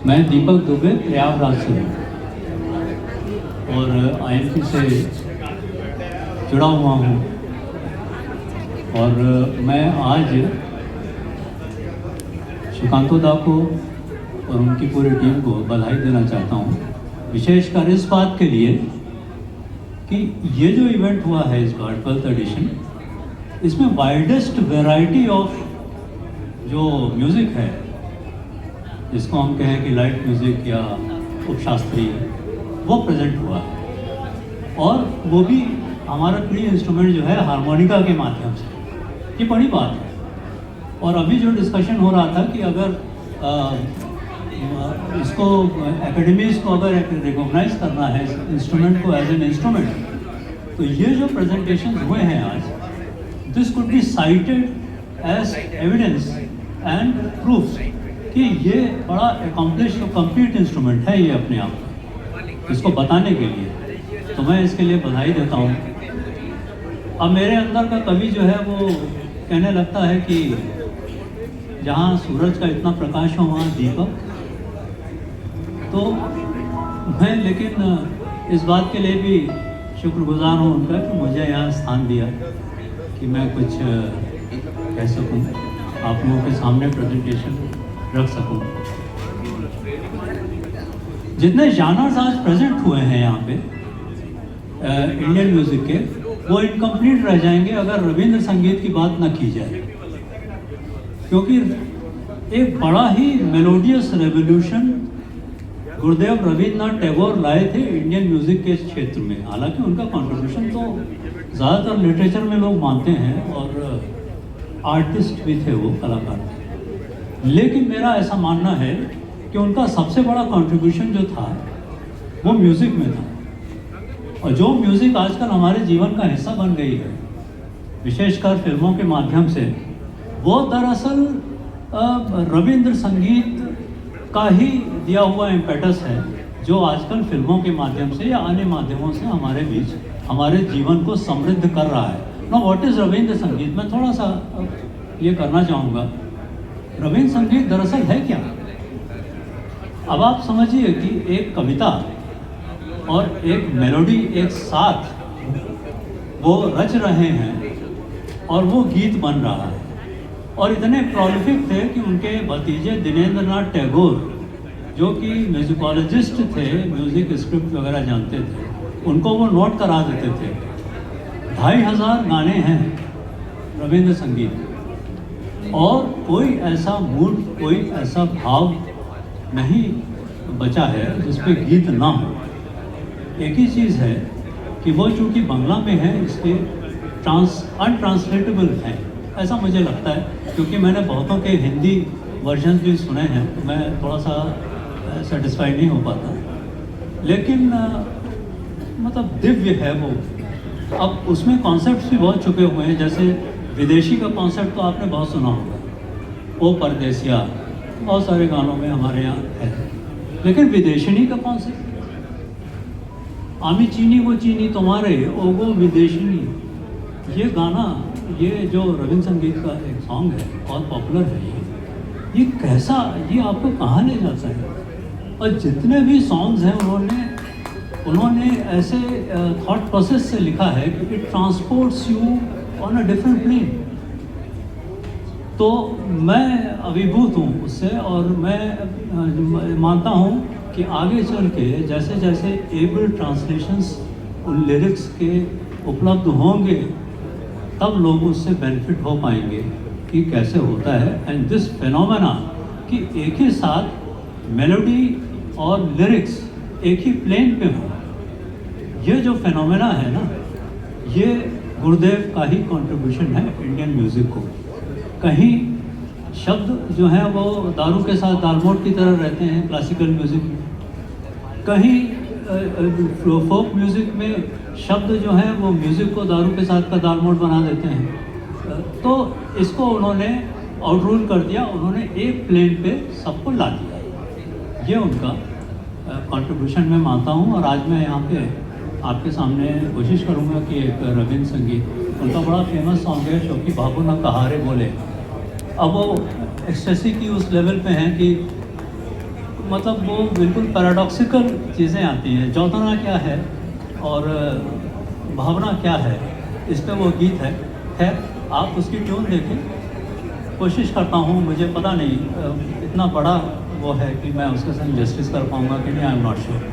मैं दीपक दुबे प्रयागराज से हूँ और आईएमपी से जुड़ा हुआ हूँ। और मैं आज श्रीकांतो दा को और उनकी पूरी टीम को बधाई देना चाहता हूँ, विशेषकर इस बात के लिए कि ये जो इवेंट हुआ है इस बार 12th एडिशन, इसमें वाइडेस्ट वैरायटी ऑफ जो म्यूज़िक है, जिसको हम कहें कि लाइट म्यूज़िक या उपशास्त्रीय, वो प्रेजेंट हुआ है। और वो भी हमारा प्रिय इंस्ट्रूमेंट जो है हारमोनिका के माध्यम से, ये बड़ी बात है। और अभी जो डिस्कशन हो रहा था कि अगर इसको एकेडमीज़ को अगर रिकॉग्नाइज करना है इंस्ट्रूमेंट को एज एन इंस्ट्रूमेंट, तो ये जो प्रेजेंटेशन हुए हैं आज, this could be cited as evidence and proof कि ये बड़ा एकम्प्लिश कंप्लीट इंस्ट्रूमेंट है ये अपने आप में, इसको बताने के लिए। तो मैं इसके लिए बधाई देता हूँ। अब मेरे अंदर का कवि जो है वो कहने लगता है कि जहाँ सूरज का इतना प्रकाश हो वहाँ दीपक। तो मैं लेकिन इस बात के लिए भी शुक्रगुजार हूँ उनका कि मुझे यहाँ स्थान दिया कि मैं कुछ कह सकूँ, आप लोगों के सामने प्रेजेंटेशन रख सकूँ। जितने जानर्स आज प्रेजेंट हुए हैं यहाँ पे इंडियन म्यूज़िक के, वो इनकम्प्लीट रह जाएंगे अगर रविंद्र संगीत की बात न की जाए, क्योंकि एक बड़ा ही मेलोडियस रेवोल्यूशन गुरुदेव रविन्द्रनाथ टैगोर लाए थे इंडियन म्यूज़िक के क्षेत्र में। हालांकि उनका कंट्रीब्यूशन तो ज़्यादातर लिटरेचर में लोग मानते हैं और आर्टिस्ट भी थे, वो कलाकार थे, लेकिन मेरा ऐसा मानना है कि उनका सबसे बड़ा कंट्रीब्यूशन जो था वो म्यूज़िक में था। और जो म्यूज़िक आजकल हमारे जीवन का हिस्सा बन गई है, विशेषकर फिल्मों के माध्यम से, वो दरअसल रविंद्र संगीत का ही दिया हुआ इम्पेटस है, जो आजकल फिल्मों के माध्यम से या अन्य माध्यमों से हमारे बीच हमारे जीवन को समृद्ध कर रहा है। नो, व्हाट इज़ रविंद्र संगीत? मैं थोड़ा सा ये करना चाहूँगा। रविंद्र संगीत दरअसल है क्या? अब आप समझिए कि एक कविता और एक मेलोडी एक साथ वो रच रहे हैं और वो गीत बन रहा है। और इतने प्रोलिफिक थे कि उनके भतीजे दिनेंद्रनाथ टैगोर, जो कि म्यूजिकोलॉजिस्ट थे, म्यूज़िक स्क्रिप्ट वगैरह जानते थे, उनको वो नोट करा देते थे। 2500 गाने हैं रविंद्र संगीत, और कोई ऐसा मूड, कोई ऐसा भाव नहीं बचा है जिस पे गीत ना हो। एक ही चीज़ है कि वो चूँकि बांग्ला में है, इसके अनट्रांसलेटेबल हैं, ऐसा मुझे लगता है, क्योंकि मैंने बहुतों के हिंदी वर्जन भी सुने हैं, तो मैं थोड़ा सा सेटिस्फाइड नहीं हो पाता। लेकिन मतलब दिव्य है वो। अब उसमें कॉन्सेप्ट्स भी बहुत छुपे हुए हैं, जैसे विदेशी का कॉन्सेप्ट तो आपने बहुत सुना होगा, ओ परदेसिया, बहुत सारे गानों में हमारे यहाँ है। लेकिन विदेशिनी का कॉन्सेप्ट, आमी चीनी वो चीनी तुम्हारे ओगो विदेशिनी, ये गाना, ये जो रविंद्र संगीत का एक सॉन्ग है, बहुत पॉपुलर है ये कैसा, ये आपको कहाँ ले जाता है? और जितने भी सॉन्ग्स हैं उन्होंने ऐसे थॉट प्रोसेस से लिखा है कि it transports you on a different plane. तो मैं अभिभूत हूँ उससे, और मैं मानता हूँ कि आगे चल के जैसे जैसे एबल ट्रांसलेशंस उन लिरिक्स के उपलब्ध होंगे, तब लोग उससे बेनिफिट हो पाएंगे कि कैसे होता है। एंड दिस फिनोमेना कि एक ही साथ मेलोडी और लिरिक्स एक ही प्लेन पे हो, ये जो फिनोमेना है ना, ये गुरुदेव का ही कंट्रीब्यूशन है इंडियन म्यूज़िक को। कहीं शब्द जो हैं वो दारू के साथ दालमोट की तरह रहते हैं क्लासिकल म्यूज़िक में, कहीं फोक म्यूज़िक में शब्द जो हैं वो म्यूज़िक को दारू के साथ का दालमोट बना देते हैं। तो इसको उन्होंने आउटरूल कर दिया, उन्होंने एक प्लेन पे सबको ला दिया। ये उनका कंट्रीब्यूशन मैं मानता हूँ। और आज मैं यहाँ पे आपके सामने कोशिश करूँगा कि एक रविंद्र संगीत, उनका बड़ा फेमस सॉन्ग है शौकी बाबू ना कहारे बोले। अब वो एक्सटेसी की उस लेवल पे हैं कि मतलब वो बिल्कुल पैराडॉक्सिकल चीज़ें आती हैं। जौतना क्या है और भावना क्या है, इस पे वो गीत है। खैर, आप उसकी ट्यून देखें। कोशिश करता हूँ, मुझे पता नहीं इतना बड़ा वो है कि मैं उसके संग जस्टिस कर पाऊँगा कि नहीं, I am not sure.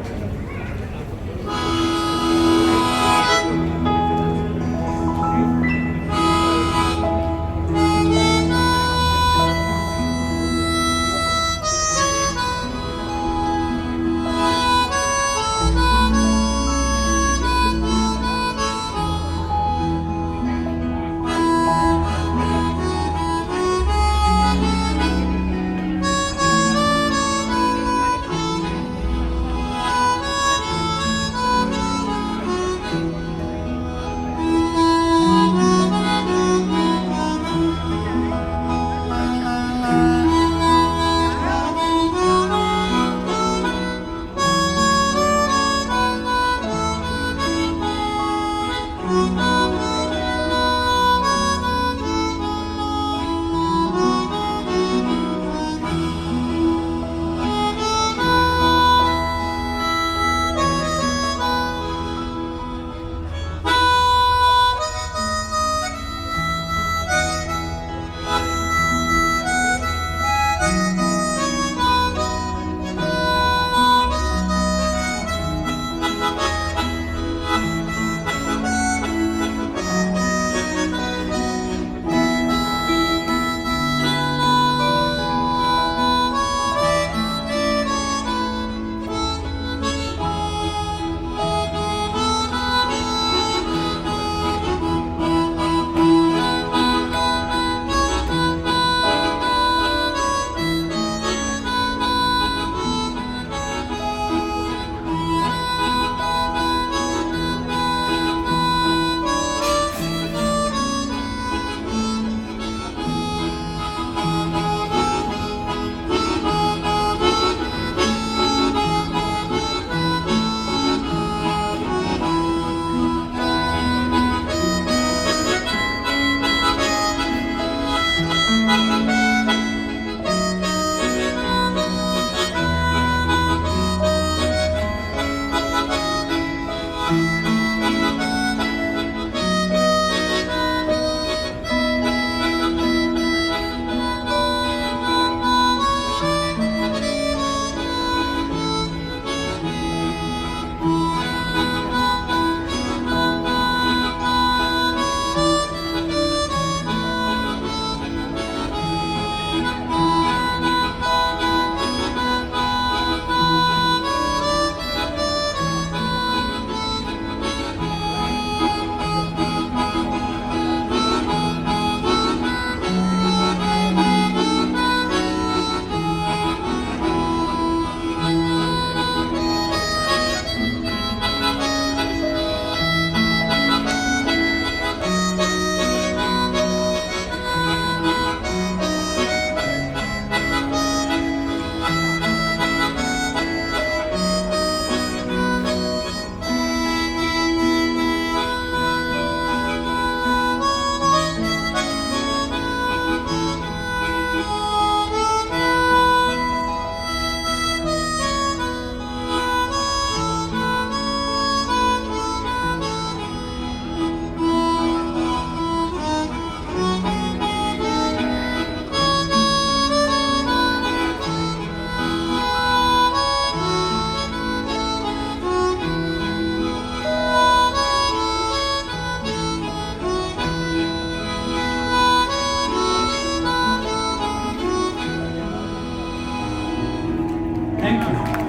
Thank you.